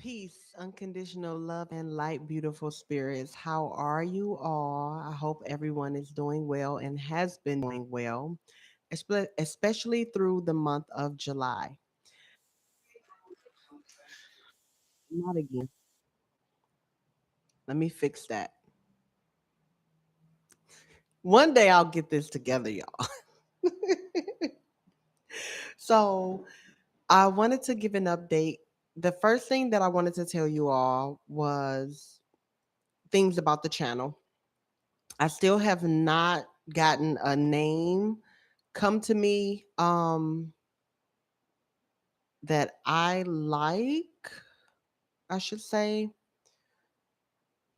Peace, unconditional love, and light, beautiful spirits. How are you all? I hope everyone is doing well and has been doing well, especially through the month of July. Not again. Let me fix that. One day I'll get this together, y'all. So I wanted to give an update. The first thing that I wanted to tell you all was things about the channel. I still have not gotten a name come to me that I like, I should say,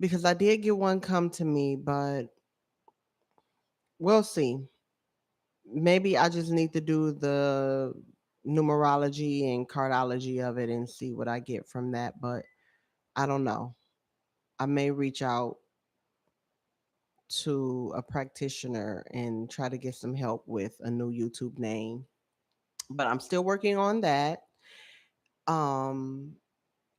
because I did get one come to me, but we'll see. Maybe I just need to do the numerology and cardology of it and see what I get from that, but I don't know. I may reach out to a practitioner and try to get some help with a new YouTube name, but I'm still working on that. Um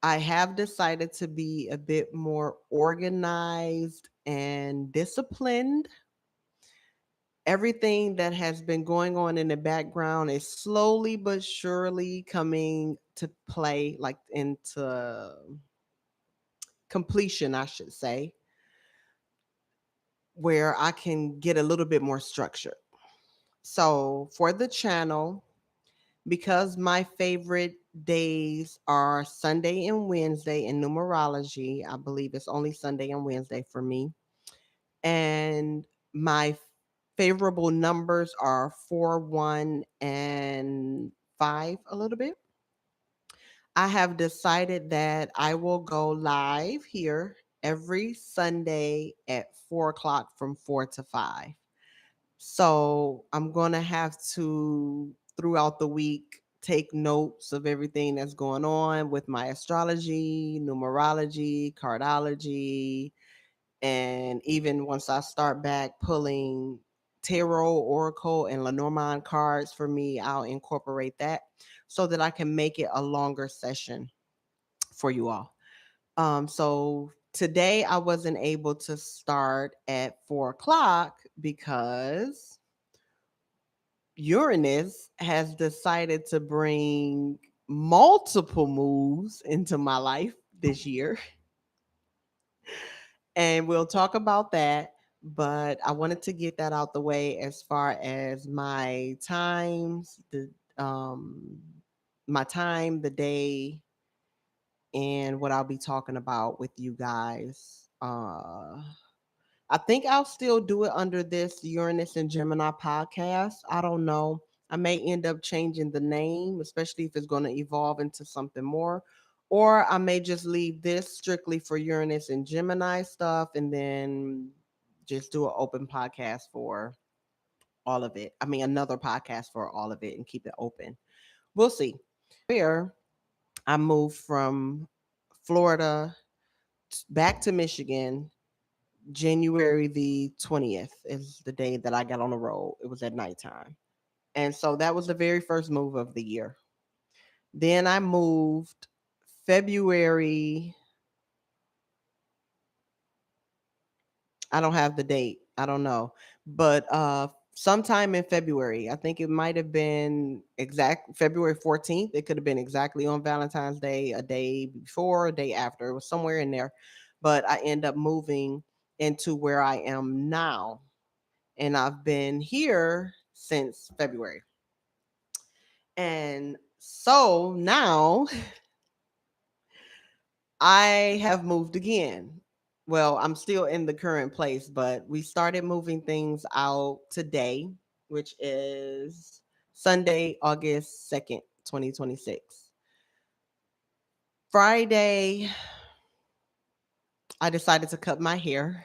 I have decided to be a bit more organized and disciplined. Everything that has been going on in the background is slowly but surely coming to play, like into completion, I should say, where I can get a little bit more structure. So for the channel, because my favorite days are Sunday and Wednesday in numerology, I believe it's only Sunday and Wednesday for me. And my favorable numbers are 4, 1, and 5 a little bit. I have decided that I will go live here every Sunday at 4 o'clock from 4 to 5. So I'm going to have to, throughout the week, take notes of everything that's going on with my astrology, numerology, cardology, and even once I start back pulling tarot, oracle, and Lenormand cards for me, I'll incorporate that so that I can make it a longer session for you all. So today I wasn't able to start at 4 o'clock because Uranus has decided to bring multiple moves into my life this year. And we'll talk about that. But I wanted to get that out the way as far as my times, um, my time, the day, and what I'll be talking about with you guys. I think I'll still do it under this Uranus and Gemini podcast. I don't know. I may end up changing the name, especially if it's going to evolve into something more. Or I may just leave this strictly for Uranus and Gemini stuff and then just do an open podcast for all of it. I mean, another podcast for all of it and keep it open. We'll see. Where I moved from Florida back to Michigan January the 20th is the day that I got on the road. It was at nighttime. And so that was the very first move of the year. Then I moved February. I don't have the date. I don't know. But sometime in February. I think it might have been exact February 14th. It could have been exactly on Valentine's Day, a day before, a day after. It was somewhere in there. But I end up moving into where I am now. And I've been here since February. And so now I have moved again. Well, I'm still in the current place, but we started moving things out today, which is Sunday, August 2nd, 2026. Friday, I decided to cut my hair.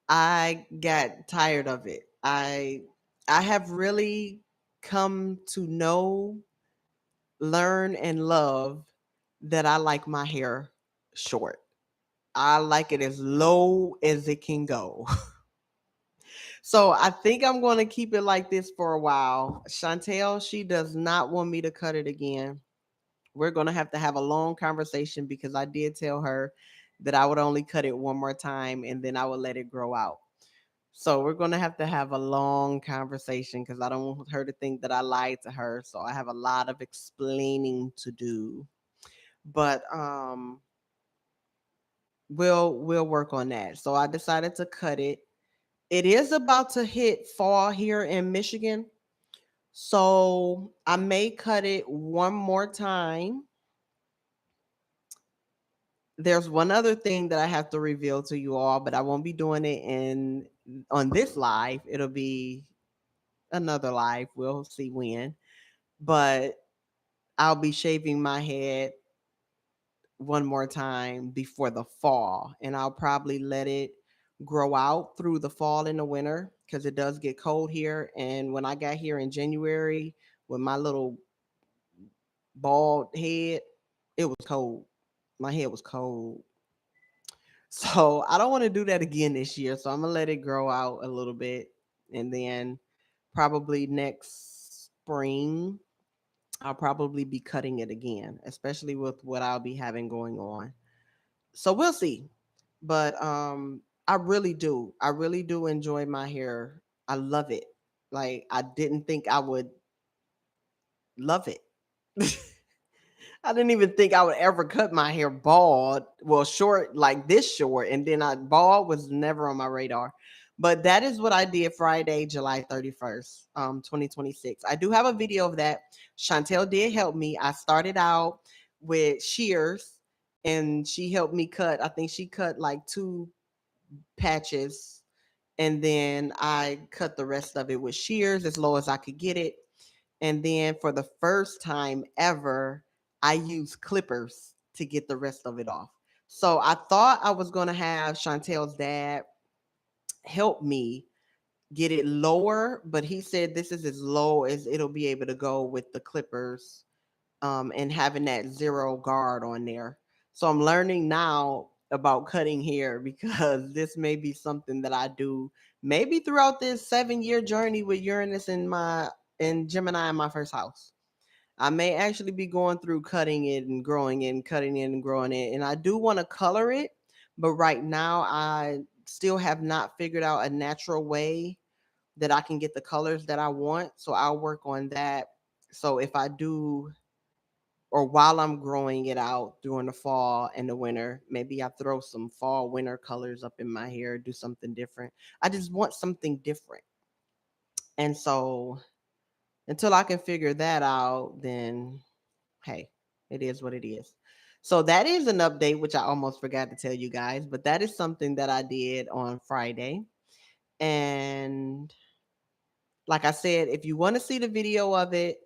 I got tired of it. I have really come to know, learn, and love that I like my hair short. I like it as low as it can go. So I think I'm going to keep it like this for a while. Chantel, she does not want me to cut it again, we're going to have a long conversation because I did tell her that I would only cut it one more time and then I would let it grow out. So we're going to have a long conversation because I don't want her to think that I lied to her. So I have a lot of explaining to do. But we'll work on that. So I decided to cut it. It is about to hit fall here in Michigan. So I may cut it one more time. There's one other thing that I have to reveal to you all, but I won't be doing it in on this live. It'll be another live. We'll see when. But I'll be shaving my head one more time before the fall, and I'll probably let it grow out through the fall and the winter because it does get cold here. And when I got here in January with my little bald head, it was cold. My head was cold. So I don't want to do that again this year. So I'm gonna let it grow out a little bit, and then probably next spring I'll probably be cutting it again, especially with what I'll be having going on. So we'll see. But I really do enjoy my hair. I love it. Like I didn't think I would love it. I didn't even think I would ever cut my hair bald. Well, short, like this short, and then I bald was never on my radar. But that is what I did Friday, July 31st, 2026. I do have a video of that. Chantel did help me. I started out with shears and she helped me cut. I think she cut like two patches and then I cut the rest of it with shears as low as I could get it. And then for the first time ever, I used clippers to get the rest of it off. So I thought I was going to have Chantel's dad help me get it lower, but he said this is as low as it'll be able to go with the clippers and having that zero guard on there. So I'm learning now about cutting hair because this may be something that I do maybe throughout this 7-year journey with Uranus in Gemini in my first house. I may actually be going through cutting it and growing it and cutting it and growing it. And I do want to color it, but right now I still have not figured out a natural way that I can get the colors that I want. So I'll work on that. So if I do or while I'm growing it out during the fall and the winter, maybe I throw some fall winter colors up in my hair, do something different. I just want something different. And so until I can figure that out, then hey, it is what it is. So that is an update, which I almost forgot to tell you guys, but that is something that I did on Friday. And like I said, if you want to see the video of it,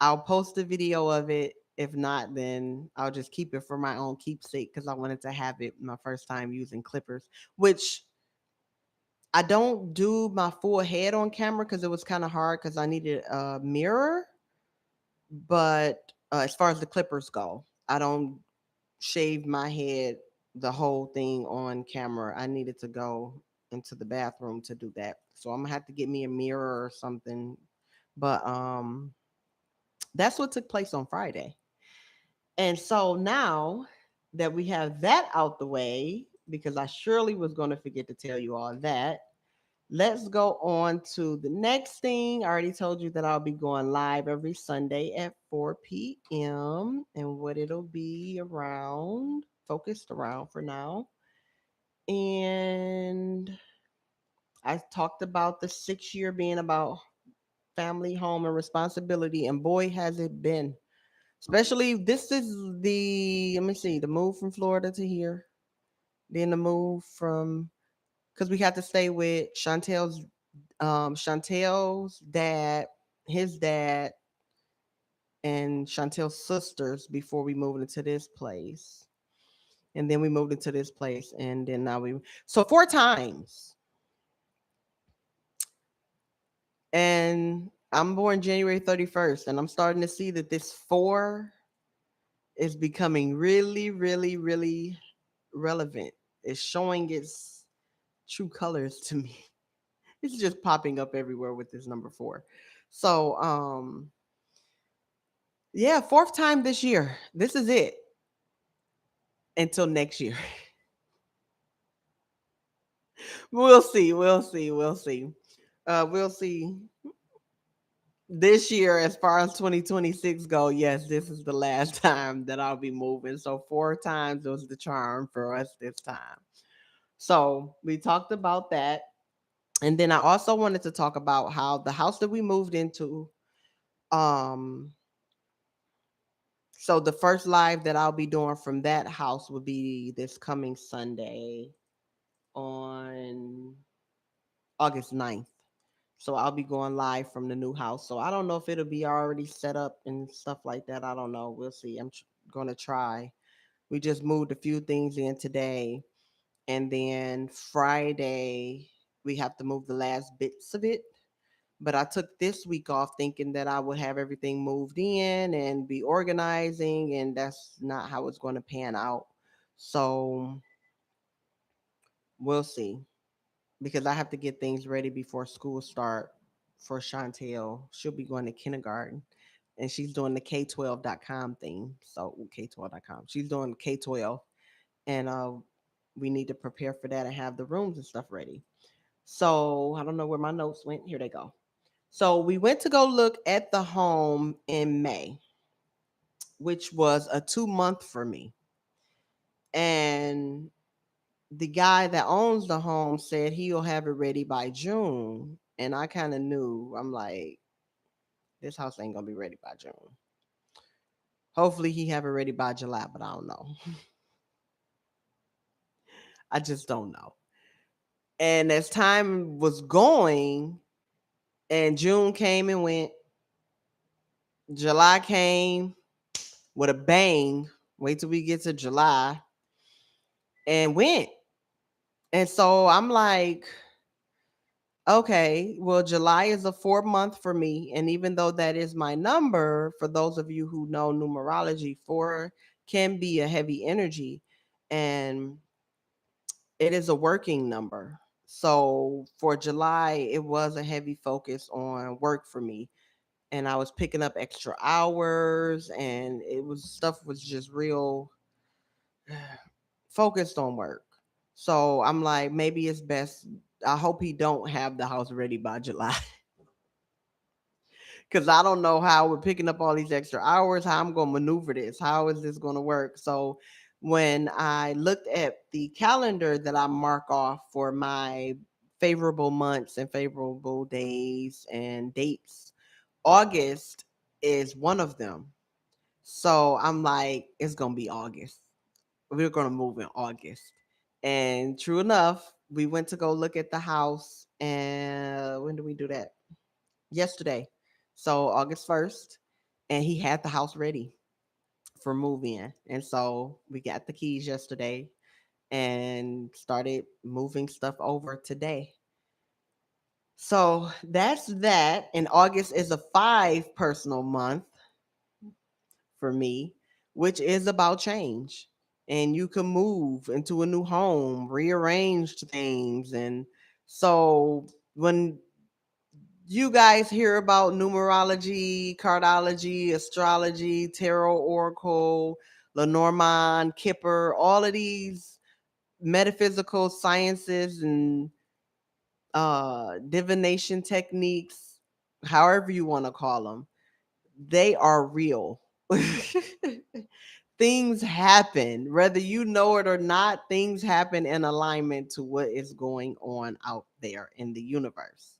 I'll post a video of it. If not, then I'll just keep it for my own keepsake because I wanted to have it my first time using clippers, which I don't do my full head on camera because it was kind of hard because I needed a mirror. But as far as the clippers go, I don't shave my head the whole thing on camera. I needed to go into the bathroom to do that. So I'm gonna have to get me a mirror or something. But that's what took place on Friday. And so now that we have that out the way, because I surely was going to forget to tell you all that, let's go on to the next thing. I already told you that I'll be going live every Sunday at 4 p.m. and what it'll be around, focused around for now. And I talked about the 6 year being about family, home, and responsibility. And boy, has it been. Especially this is let me see, the move from Florida to here. Then the move from because we had to stay with Chantel's dad, his dad, and Chantel's sisters before we moved into this place. And then we moved into this place. And then now so 4 times. And I'm born January 31st. And I'm starting to see that this 4 is becoming really, really, really relevant. It's showing its true colors to me. It's just popping up everywhere with this number 4. So Yeah, fourth time this year. This is it until next year. We'll see. We'll see. We'll see. We'll see this year as far as 2026 go. Yes, this is the last time that I'll be moving. So four times was the charm for us this time. So we talked about that. And then I also wanted to talk about how the house that we moved into, um, so the first live that I'll be doing from that house will be this coming Sunday on August 9th. So I'll be going live from the new house. So I don't know if it'll be already set up and stuff like that. I don't know. We'll see. I'm going to try. We just moved a few things in today. And then Friday, we have to move the last bits of it. But I took this week off thinking that I would have everything moved in and be organizing. And that's not how it's going to pan out. So we'll see. Because I have to get things ready before school start for Chantel. She'll be going to kindergarten and she's doing the K12.com thing. So K12.com. She's doing K12 and we need to prepare for that and have the rooms and stuff ready. So I don't know where my notes went. Here they go. So we went to go look at the home in May, which was a 2 month for me. And the guy that owns the home said he'll have it ready by June. And I kind of knew, I'm like, this house ain't gonna be ready by June. Hopefully he have it ready by July, but I don't know. I just don't know. And as time was going and June came and went, July came with a bang. Wait till we get to July and went. And so I'm like, okay, well, July is a 4 month for me. And even though that is my number, for those of you who know numerology, four can be a heavy energy and it is a working number. So for July, it was a heavy focus on work for me. And I was picking up extra hours and stuff was just real focused on work. So I'm like, maybe it's best. I hope he don't have the house ready by July. Because I don't know how we're picking up all these extra hours, how I'm going to maneuver this. How is this going to work? So when I looked at the calendar that I mark off for my favorable months and favorable days and dates, August is one of them. So I'm like, it's going to be August. We're going to move in August. And true enough, we went to go look at the house. And when did we do that? Yesterday. So August 1st. And he had the house ready for move in. And so we got the keys yesterday and started moving stuff over today. So that's that. And August is a 5 personal month for me, which is about change. And you can move into a new home, rearrange things. And so when you guys hear about numerology, cardology, astrology, tarot oracle, Lenormand, Kipper, all of these metaphysical sciences and divination techniques, however you want to call them, they are real. Things happen, whether you know it or not, things happen in alignment to what is going on out there in the universe.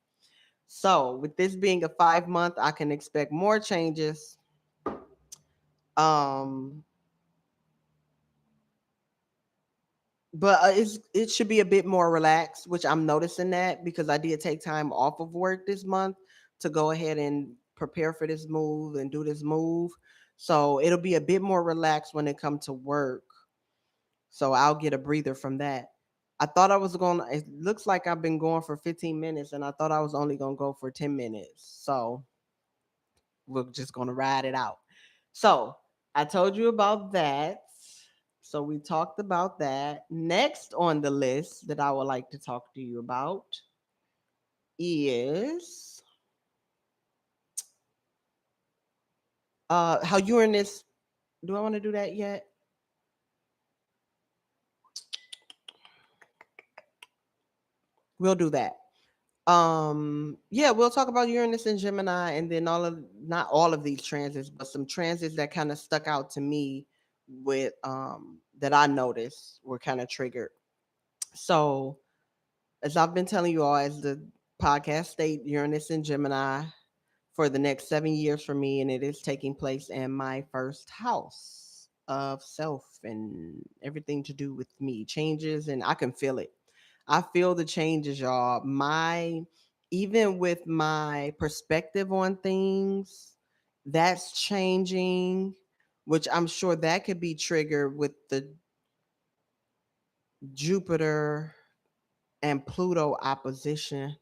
So, with this being a 5 month, I can expect more changes. Um, but it should be a bit more relaxed, which I'm noticing that because I did take time off of work this month to go ahead and prepare for this move and do this move. So it'll be a bit more relaxed when it comes to work. So I'll get a breather from that. I thought I was going to, it looks like I've been going for 15 minutes and I thought I was only going to go for 10 minutes. So we're just going to ride it out. So I told you about that. So we talked about that. Next on the list that I would like to talk to you about is How Uranus, do I want to do that yet? We'll do that. Yeah, we'll talk about Uranus and Gemini, and then not all of these transits, but some transits that kind of stuck out to me with that I noticed were kind of triggered. So, as I've been telling you all, as the podcast state, Uranus and Gemini for the next 7 years for me, and it is taking place in my first house of self and everything to do with me changes, and I can feel it. I feel the changes, y'all. My Even with my perspective on things, that's changing, which I'm sure that could be triggered with the Jupiter and Pluto opposition.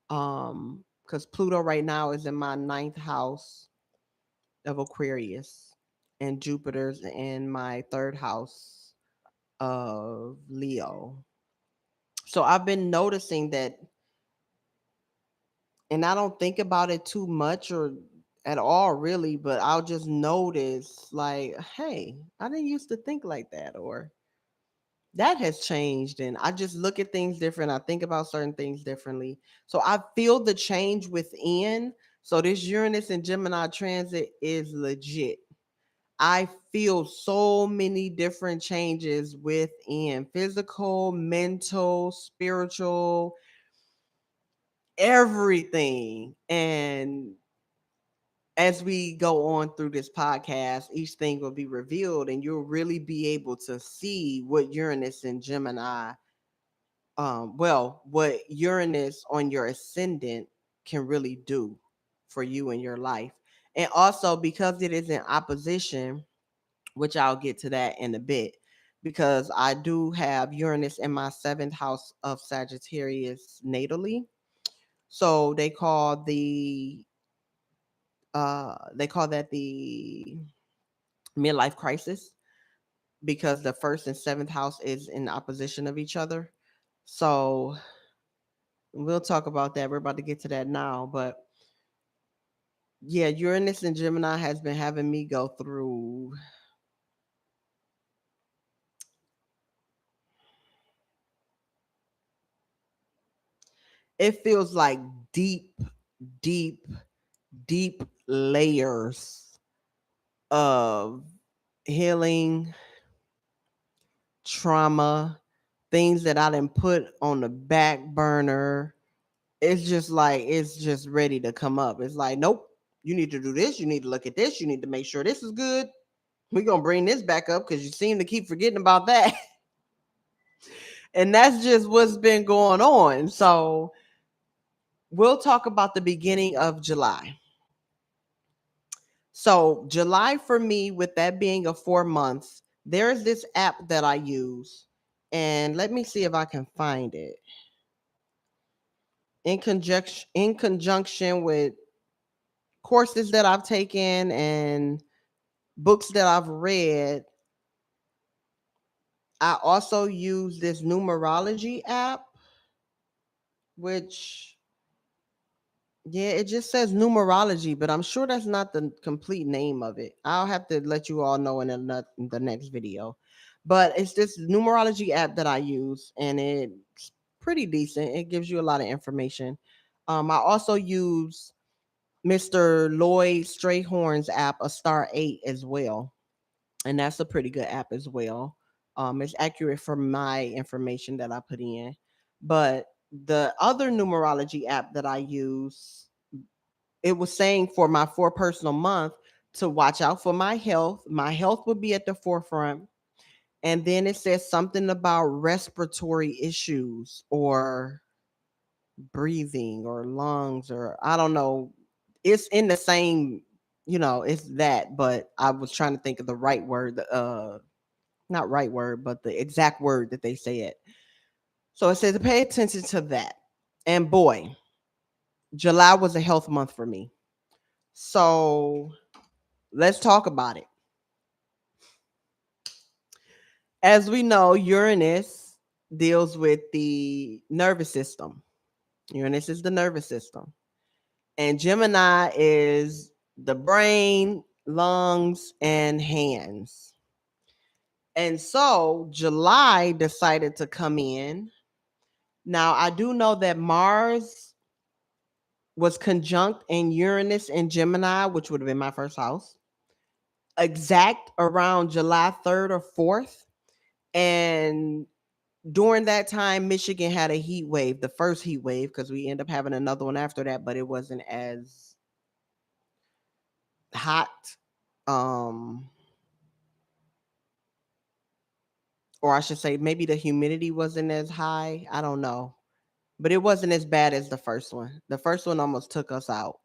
Because Pluto right now is in my ninth house of Aquarius, and Jupiter's in my third house of Leo. So I've been noticing that, and I don't think about it too much or at all really, but I'll just notice like, hey, I didn't used to think like that, or that has changed, and I just look at things different. I think about certain things differently. So I feel the change within. So this Uranus and Gemini transit is legit. I feel so many different changes within physical, mental, spiritual, everything. And as we go on through this podcast, each thing will be revealed, and you'll really be able to see what Uranus and Gemini, what Uranus on your ascendant can really do for you in your life. And also because it is in opposition, which I'll get to that in a bit, because I do have Uranus in my seventh house of Sagittarius natally. So they call that the midlife crisis, because the first and seventh house is in opposition of each other. So we'll talk about that. We're about to get to that now. But yeah, Uranus and Gemini has been having me go through, it feels like deep, deep, deep layers of healing, trauma, things that I didn't put on the back burner. It's just like, it's just ready to come up. It's like, nope, you need to do this. You need to look at this. You need to make sure this is good. We're going to bring this back up because you seem to keep forgetting about that. And that's just what's been going on. So we'll talk about the beginning of July. So, July for me, with that being a 4 months, there's this app that I use. And let me see if I can find it. In conjunction with courses that I've taken and books that I've read, I also use this numerology app, which, yeah, it just says numerology, but I'm sure that's not the complete name of it. I'll have to let you all know in the next video. But it's this numerology app that I use, and it's pretty decent. It gives you a lot of information. I also use Mr. Lloyd Strayhorn's app, A Star 8, as well. And that's a pretty good app as well. It's accurate for my information that I put in. But the other numerology app that I use, it was saying for my 4 personal month to watch out for my health. My health would be at the forefront. And then it says something about respiratory issues or breathing or lungs, or I don't know. It's in the same, it's that, but I was trying to think of the right word, not right word, but the exact word that they said. So it says to pay attention to that. And boy, July was a health month for me. So let's talk about it. As we know, Uranus deals with the nervous system. Uranus is the nervous system. And Gemini is the brain, lungs, and hands. And so July decided to come in. Now, I do know that Mars was conjunct in Uranus and Gemini, which would have been my first house, exact around July 3rd or 4th. And during that time, Michigan had a heat wave, the first heat wave, because we end up having another one after that, but it wasn't as hot. Or I should say, maybe the humidity wasn't as high. I don't know. But it wasn't as bad as the first one. The first one almost took us out.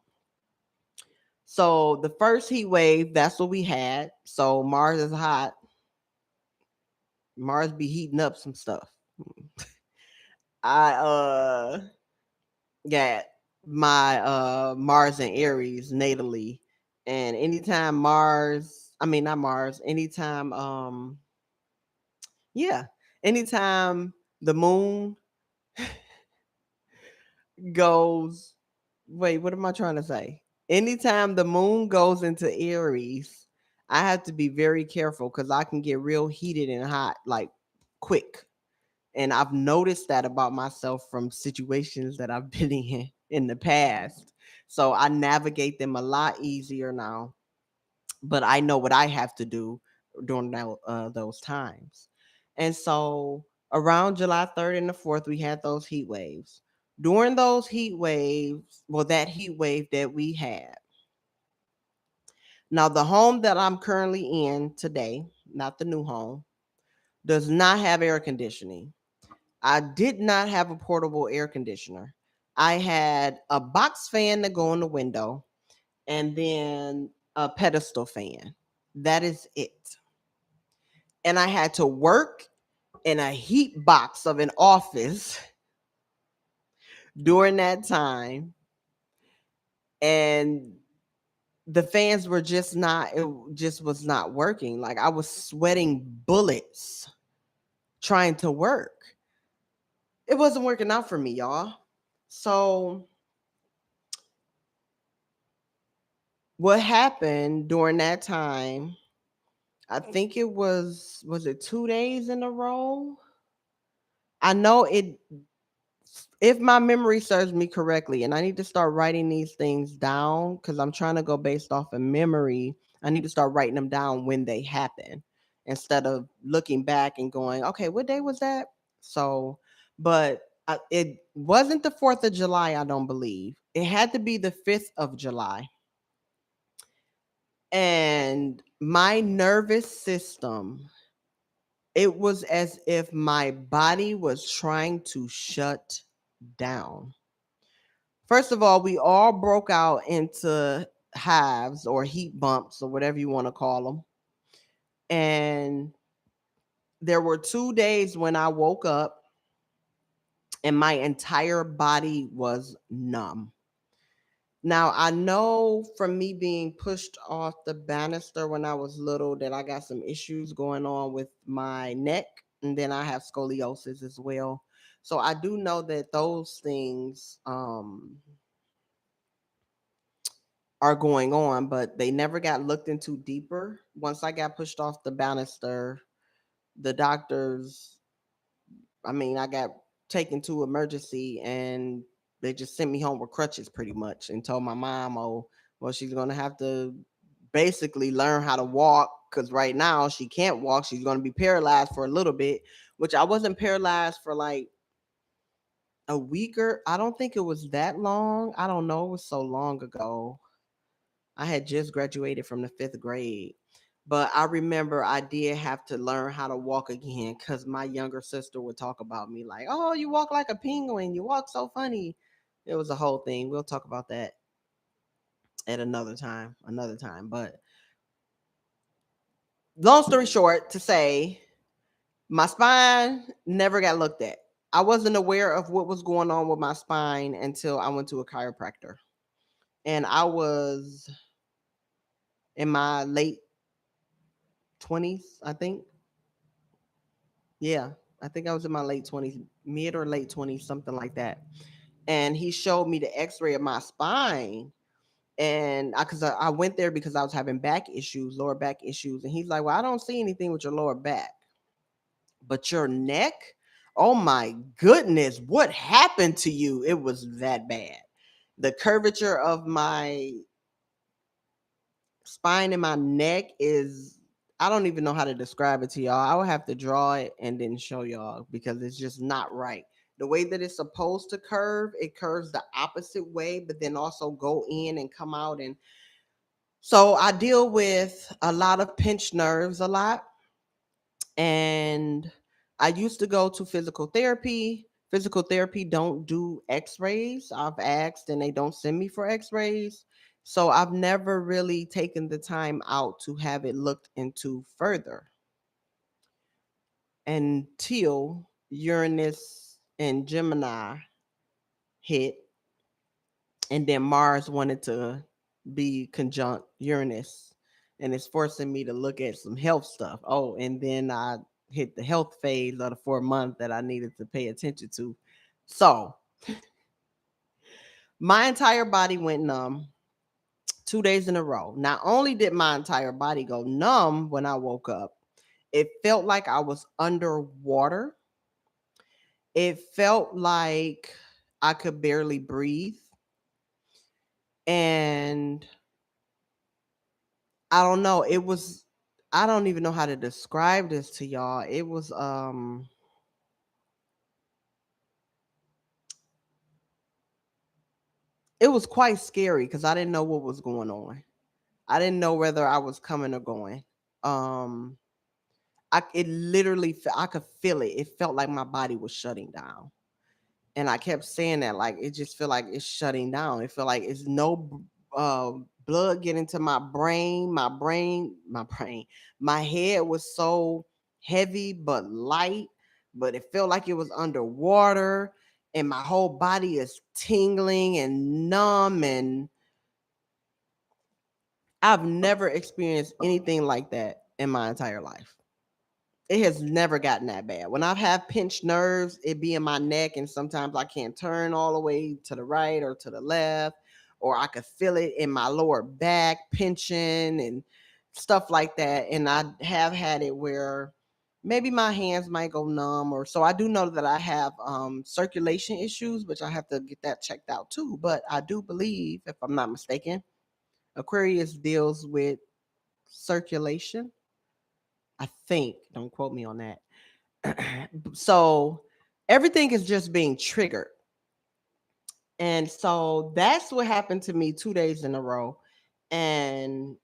So the first heat wave, that's what we had. So Mars is hot. Mars be heating up some stuff. I got my Mars and Aries natally. And anytime Mars, I mean not Mars, anytime yeah, anytime the moon goes, wait, what am I trying to say? Anytime the moon goes into Aries, I have to be very careful because I can get real heated and hot like quick. And I've noticed that about myself from situations that I've been in the past. So I navigate them a lot easier now. But I know what I have to do during those times. And so around July 3rd and the 4th, we had those heat waves. During those heat waves, well, that heat wave that we had. Now, the home that I'm currently in today, not the new home, does not have air conditioning. I did not have a portable air conditioner. I had a box fan to go in the window and then a pedestal fan. That is it. And I had to work in a heat box of an office during that time. And the fans were just not, it just was not working. Like I was sweating bullets trying to work. It wasn't working out for me, y'all. So what happened during that time, I think it was it 2 days in a row? I know it, if my memory serves me correctly, and I need to start writing these things down because I'm trying to go based off of memory. I need to start writing them down when they happen instead of looking back and going, okay, what day was that? So, but it wasn't the 4th of July, I don't believe. It had to be the 5th of July. And my nervous system, it was as if my body was trying to shut down. First of all, we all broke out into hives or heat bumps or whatever you want to call them. And there were 2 days when I woke up and my entire body was numb. Now, I know from me being pushed off the banister when I was little that I got some issues going on with my neck, and then I have scoliosis as well. So I do know that those things are going on, but they never got looked into deeper. Once I got pushed off the banister, the doctors, I mean, I got taken to emergency and they just sent me home with crutches pretty much and told my mom, oh, well, she's going to have to basically learn how to walk because right now she can't walk. She's going to be paralyzed for a little bit, which I wasn't paralyzed for like a week or I don't think it was that long. I don't know. It was so long ago. I had just graduated from the 5th grade. But I remember I did have to learn how to walk again because my younger sister would talk about me like, oh, you walk like a penguin. You walk so funny. It was a whole thing. We'll talk about that at another time. But long story short, to say, my spine never got looked at. I wasn't aware of what was going on with my spine until I went to a chiropractor. And I was in my late 20s, I think. Yeah, I think I was in my late 20s, mid or late 20s, something like that. And he showed me the x-ray of my spine And I went there because I was having back issues, lower back issues. And he's like, well, I don't see anything with your lower back, but your neck, oh my goodness, what happened to you? It was that bad. The curvature of my spine and my neck is, I don't even know how to describe it to y'all. I would have to draw it and then show y'all because it's just not right. The way that it's supposed to curve, it curves the opposite way, but then also go in and come out. And so I deal with a lot of pinched nerves a lot. And I used to go to physical therapy. Physical therapy don't do x-rays. I've asked and they don't send me for x-rays. So I've never really taken the time out to have it looked into further until Uranus and Gemini hit, and then Mars wanted to be conjunct Uranus, and it's forcing me to look at some health stuff. Oh, and then I hit the health phase of the 4 month that I needed to pay attention to. So my entire body went numb 2 days in a row. Not only did my entire body go numb when I woke up, it felt like I was underwater. It felt like I could barely breathe. And I don't know. I don't even know how to describe this to y'all. It was quite scary because I didn't know what was going on. I didn't know whether I was coming or going. Um it literally I could feel it. It felt like my body was shutting down. And I kept saying that, like, it just feel like it's shutting down. It feel like it's no blood getting to my brain. My head was so heavy but light, but it felt like it was underwater, and my whole body is tingling and numb. And I've never experienced anything like that in my entire life. It has never gotten that bad. When I have pinched nerves, it be in my neck, and sometimes I can't turn all the way to the right or to the left, or I could feel it in my lower back pinching and stuff like that. And I have had it where maybe my hands might go numb, or so. I do know that I have circulation issues, which I have to get that checked out too. But I do believe, if I'm not mistaken, Aquarius deals with circulation. I think, don't quote me on that. So everything is just being triggered. And so that's what happened to me 2 days in a row. And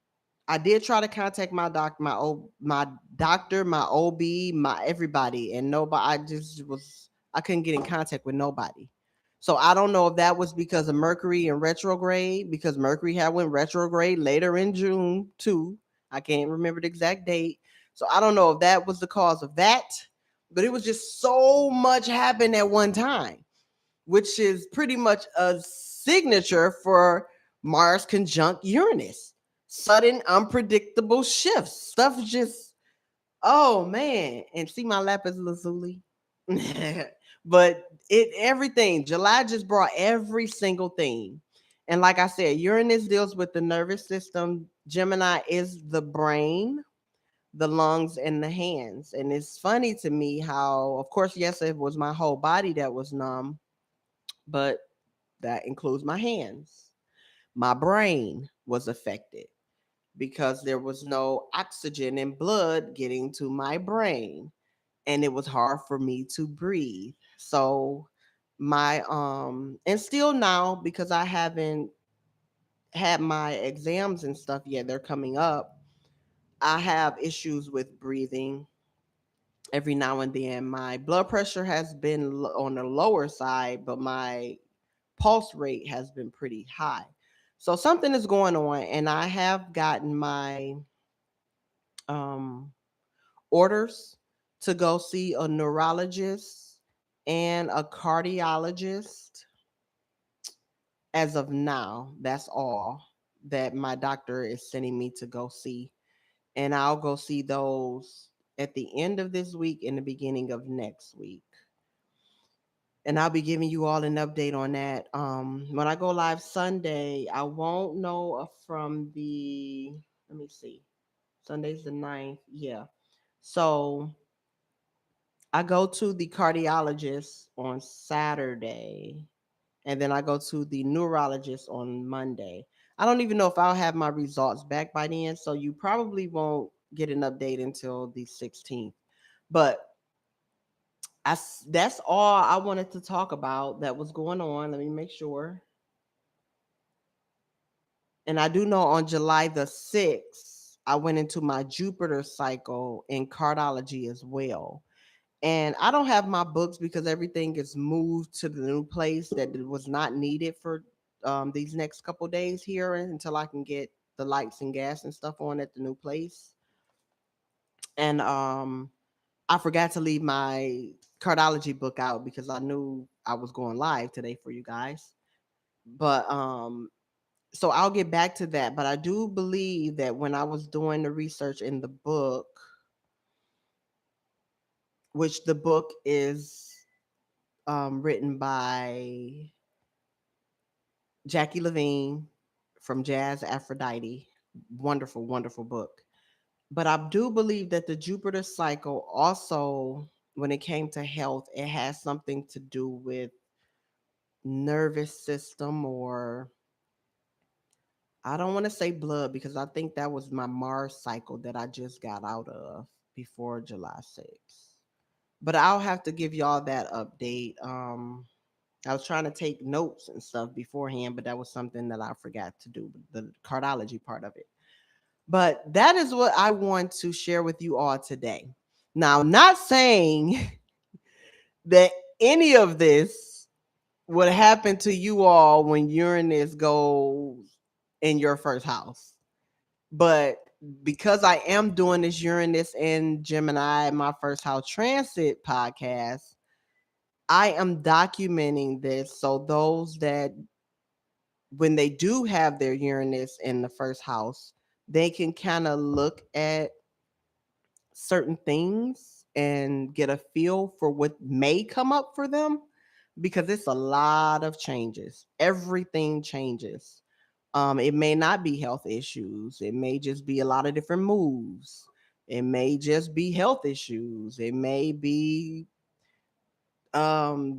I did try to contact my doctor, my doctor, my OB, my everybody, and nobody. I couldn't get in contact with nobody. So I don't know if that was because of Mercury in retrograde, because Mercury had went retrograde later in June too. I can't remember the exact date. So I don't know if that was the cause of that, but it was just so much happened at one time, which is pretty much a signature for Mars conjunct Uranus. Sudden, unpredictable shifts. Stuff just, oh man. And see my lapis lazuli. But everything, July just brought every single thing. And like I said, Uranus deals with the nervous system. Gemini is the brain, the lungs, and the hands. And it's funny to me how, of course, yes, it was my whole body that was numb, but that includes my hands. My brain was affected because there was no oxygen and blood getting to my brain, and it was hard for me to breathe. So my and still now, because I haven't had my exams and stuff yet, they're coming up. I have issues with breathing every now and then. My blood pressure has been on the lower side, but my pulse rate has been pretty high. So something is going on, and I have gotten my um, orders to go see a neurologist and a cardiologist. As of now, that's all that my doctor is sending me to go see. And I'll go see those at the end of this week and the beginning of next week. and I'll be giving you all an update on that. When I go live Sunday, I won't know from the, let me see, Sunday's the 9th. Yeah. So I go to the cardiologist on Saturday, and then I go to the neurologist on Monday. I don't even know if I'll have my results back by then, so you probably won't get an update until the 16th. But that's all I wanted to talk about that was going on. Let me make sure. And I do know on July the 6th, I went into my Jupiter cycle in cardiology as well. And I don't have my books because everything is moved to the new place that it was not needed for these next couple days here until I can get the lights and gas and stuff on at the new place. And I forgot to leave my cardiology book out because I knew I was going live today for you guys. But so I'll get back to that. But I do believe that when I was doing the research in the book, which the book is written by Jackie Levine from Jazz Aphrodite. Wonderful, wonderful book. But I do believe that the Jupiter cycle also, when it came to health, it has something to do with nervous system, or I don't want to say blood because I think that was my Mars cycle that I just got out of before July 6th. But I'll have to give y'all that update. I was trying to take notes and stuff beforehand, but that was something that I forgot to do, the cardiology part of it. But that is what I want to share with you all today. Now, not saying that any of this would happen to you all when Uranus goes in your first house. But because I am doing this Uranus and Gemini, my first house transit podcast, I am documenting this so those that when they do have their Uranus in the first house, they can kind of look at certain things and get a feel for what may come up for them because it's a lot of changes. Everything changes. It may not be health issues. It may just be a lot of different moves. It may just be health issues. It may be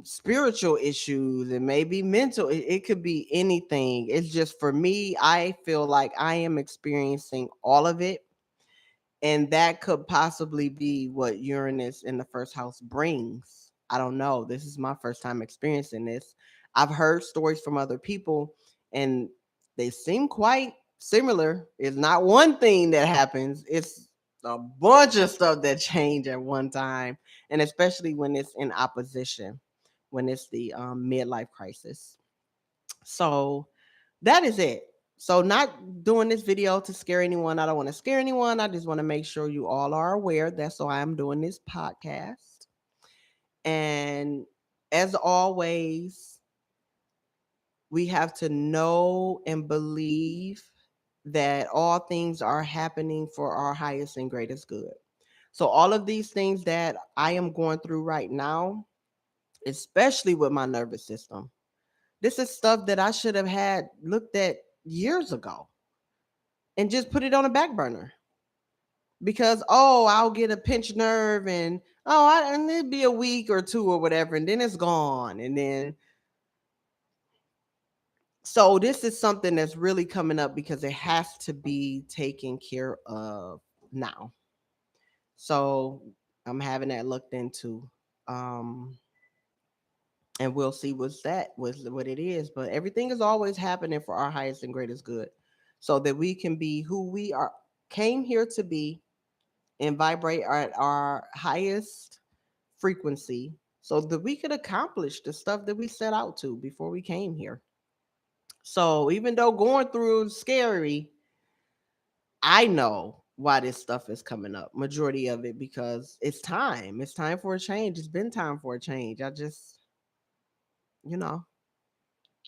spiritual issues. It may be mental. It could be anything. It's just for me, I feel like I am experiencing all of it, and that could possibly be what Uranus in the first house brings. I don't know. This is my first time experiencing this. I've heard stories from other people, and they seem quite similar. It's not one thing that happens, it's a bunch of stuff that change at one time, and especially when it's in opposition, when it's the midlife crisis. So that is it. So, not doing this video to scare anyone. I don't want to scare anyone. I just want to make sure you all are aware. That's why I'm doing this podcast. And as always, we have to know and believe that all things are happening for our highest and greatest good. So, all of these things that I am going through right now, especially with my nervous system, this is stuff that I should have had looked at years ago and just put it on a back burner because I'll get a pinched nerve and and it'd be a week or two or whatever, and then it's gone. And then so this is something that's really coming up because it has to be taken care of now. So I'm having that looked into. And we'll see what it is. But everything is always happening for our highest and greatest good, so that we can be who we are came here to be and vibrate at our highest frequency, so that we could accomplish the stuff that we set out to before we came here. So even though going through is scary, I know why this stuff is coming up. Majority of it because it's time. It's time for a change. It's been time for a change. I just, you know,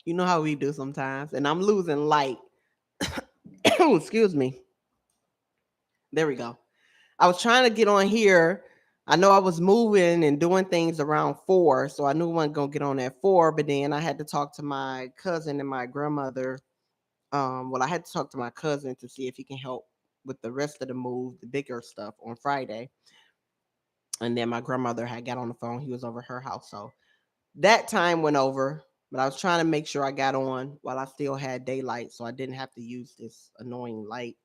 you know how we do sometimes. And I'm losing light. Excuse me. There we go. I was trying to get on here. I know I was moving and doing things around 4, so I knew I wasn't gonna get on at 4. But then I had to talk to my cousin and my grandmother. Well, I had to talk to my cousin to see if he can help with the rest of the move, the bigger stuff on Friday. And then my grandmother had got on the phone. He was over her house, so that time went over. But I was trying to make sure I got on while I still had daylight, so I didn't have to use this annoying light.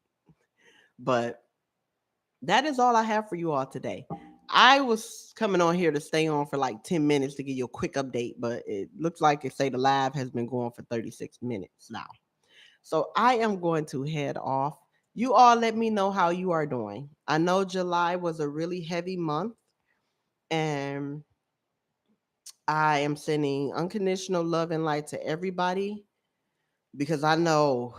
But that is all I have for you all today. I was coming on here to stay on for like 10 minutes to give you a quick update, but it looks like it say the live has been going for 36 minutes now. So I am going to head off. You all let me know how you are doing. I know July was a really heavy month, and I am sending unconditional love and light to everybody because I know.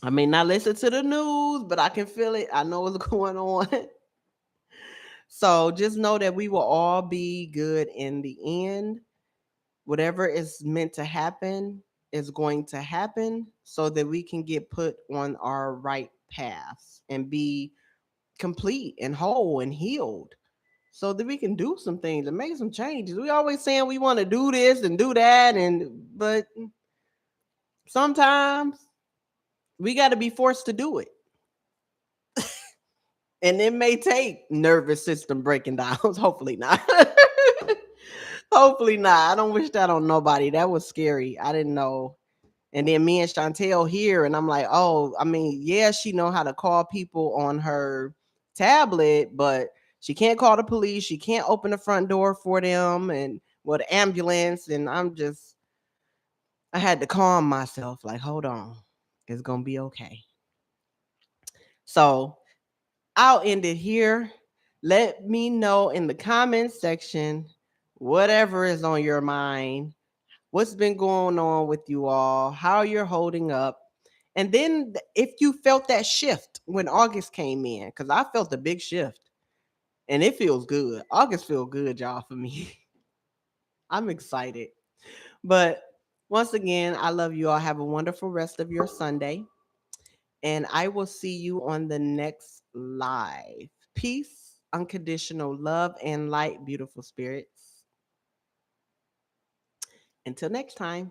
I may not listen to the news, but I can feel it. I know what's going on. So just know that we will all be good in the end. Whatever is meant to happen is going to happen so that we can get put on our right paths and be complete and whole and healed so that we can do some things and make some changes. We always saying we want to do this and do that, but sometimes we got to be forced to do it. And it may take nervous system breaking down. Hopefully not. Hopefully not. I don't wish that on nobody. That was scary. I didn't know. And then me and Chantel here, and I'm like, oh, I mean, yeah, she know how to call people on her tablet, but she can't call the police. She can't open the front door for them, and well, the ambulance. And I had to calm myself. Like, hold on, it's gonna be okay. So I'll end it here. Let me know in the comments section whatever is on your mind, what's been going on with you all, how you're holding up. And then if you felt that shift when August came in, because I felt a big shift and it feels good. August feels good, y'all, for me. I'm excited. But once again, I love you all. Have a wonderful rest of your Sunday. And I will see you on the next live. Peace, unconditional love, and light, beautiful spirits. Until next time.